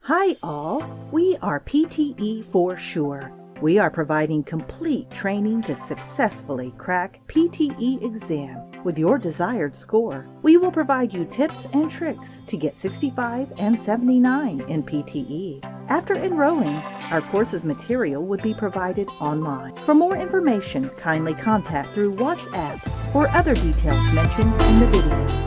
Hi all, we are PTE for sure. We are providing complete training to successfully crack PTE exam with your desired score. We will provide you tips and tricks to get 65 and 79 in PTE. After enrolling, our course's material would be provided online. For more information, kindly contact through WhatsApp or other details mentioned in the video.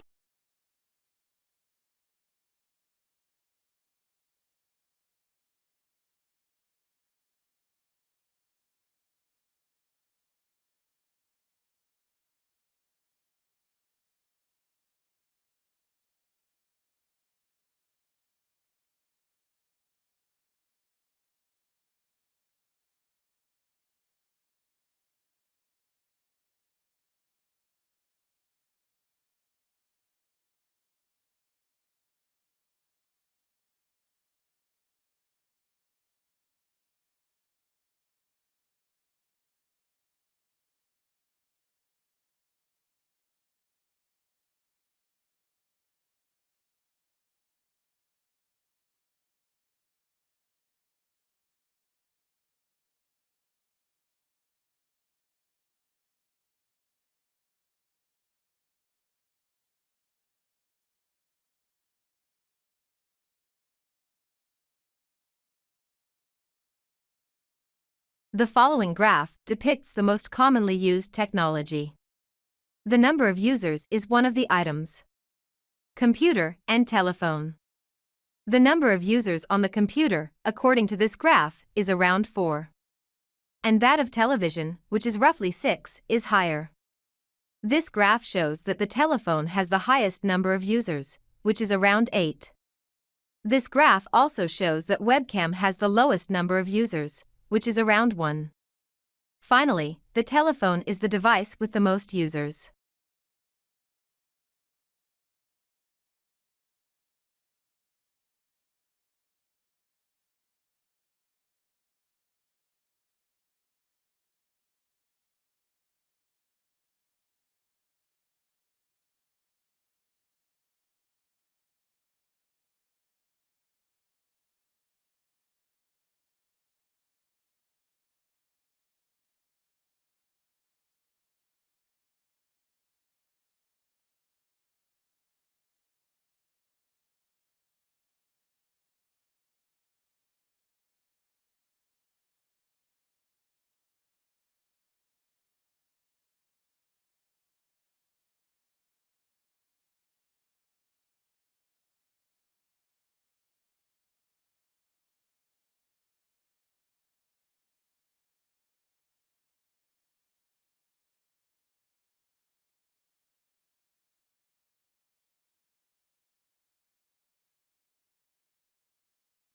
The following graph depicts the most commonly used technology. The number of users is one of the items. Computer and telephone. The number of users on the computer, according to this graph, is around 4. And that of television, which is roughly 6, is higher. This graph shows that the telephone has the highest number of users, which is around 8. This graph also shows that webcam has the lowest number of users, which is around 1. Finally, the telephone is the device with the most users.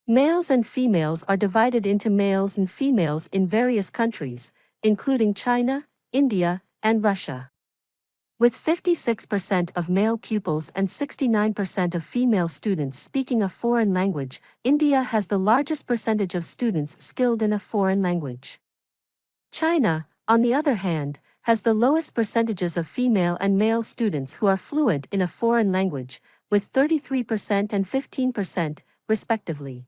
Males and females are divided into males and females in various countries, including China, India, and Russia. With 56% of male pupils and 69% of female students speaking a foreign language, India has the largest percentage of students skilled in a foreign language. China, on the other hand, has the lowest percentages of female and male students who are fluent in a foreign language, with 33% and 15%, respectively.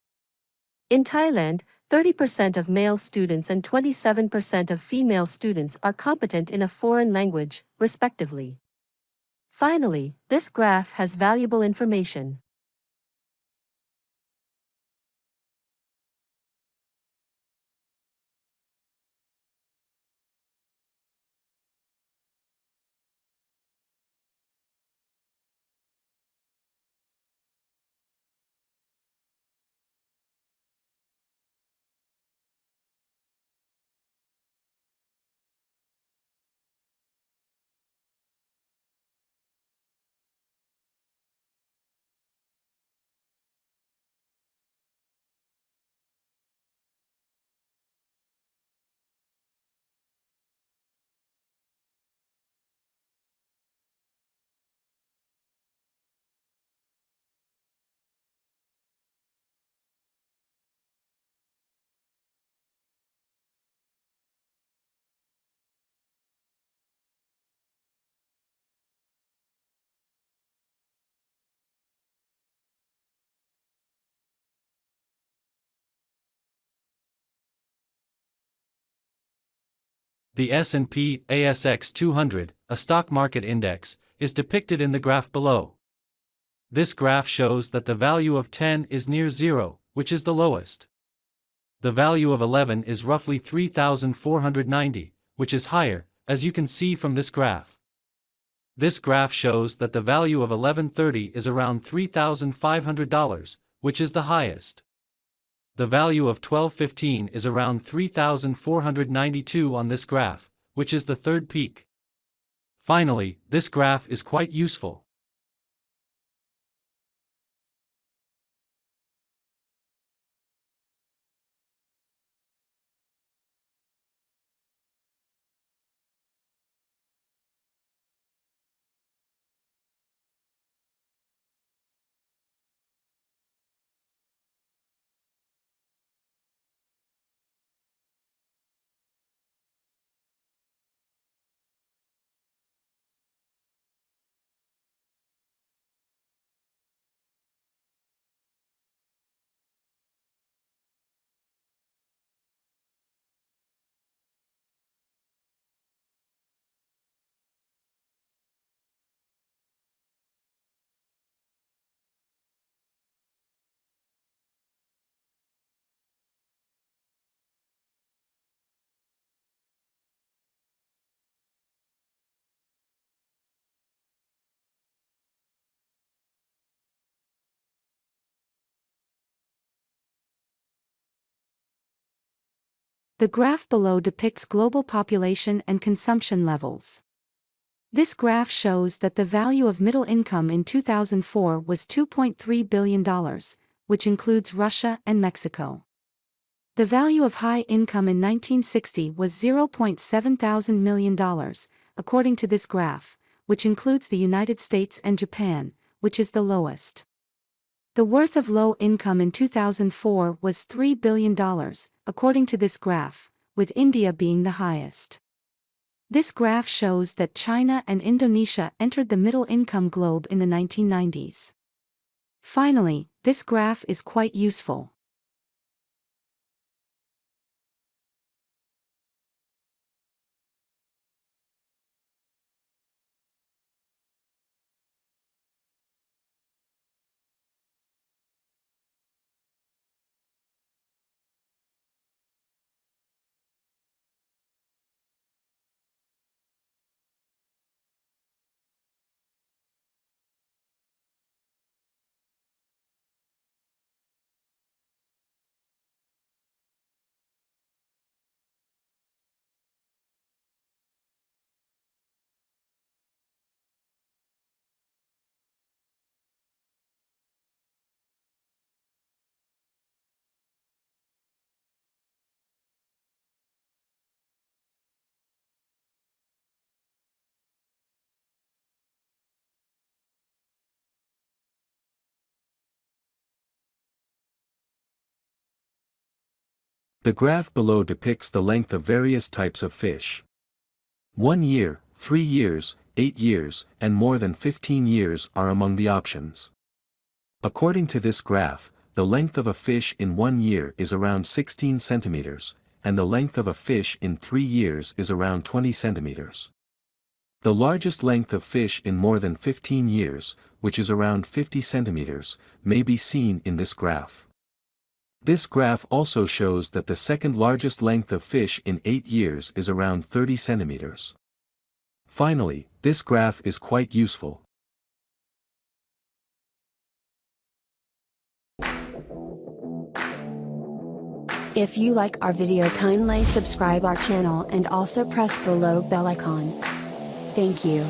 In Thailand, 30% of male students and 27% of female students are competent in a foreign language, respectively. Finally, this graph has valuable information. The S&P/ASX 200, a stock market index, is depicted in the graph below. This graph shows that the value of 10 is near 0, which is the lowest. The value of 11 is roughly 3,490, which is higher, as you can see from this graph. This graph shows that the value of 1130 is around $3,500, which is the highest. The value of 1215 is around 3,492 on this graph, which is the third peak. Finally, this graph is quite useful. The graph below depicts global population and consumption levels. This graph shows that the value of middle income in 2004 was $2.3 billion, which includes Russia and Mexico. The value of high income in 1960 was $0.7 million, according to this graph, which includes the United States and Japan, which is the lowest. The worth of low income in 2004 was $3 billion, according to this graph, with India being the highest. This graph shows that China and Indonesia entered the middle income globe in the 1990s. Finally, this graph is quite useful. The graph below depicts the length of various types of fish. 1 year, 3 years, 8 years, and more than 15 years are among the options. According to this graph, the length of a fish in 1 year is around 16 centimeters, and the length of a fish in 3 years is around 20 centimeters. The largest length of fish in more than 15 years, which is around 50 centimeters, may be seen in this graph. This graph also shows that the second largest length of fish in 8 years is around 30 centimeters. Finally, this graph is quite useful. If you like our video, kindly subscribe our channel and also press below bell icon. Thank you.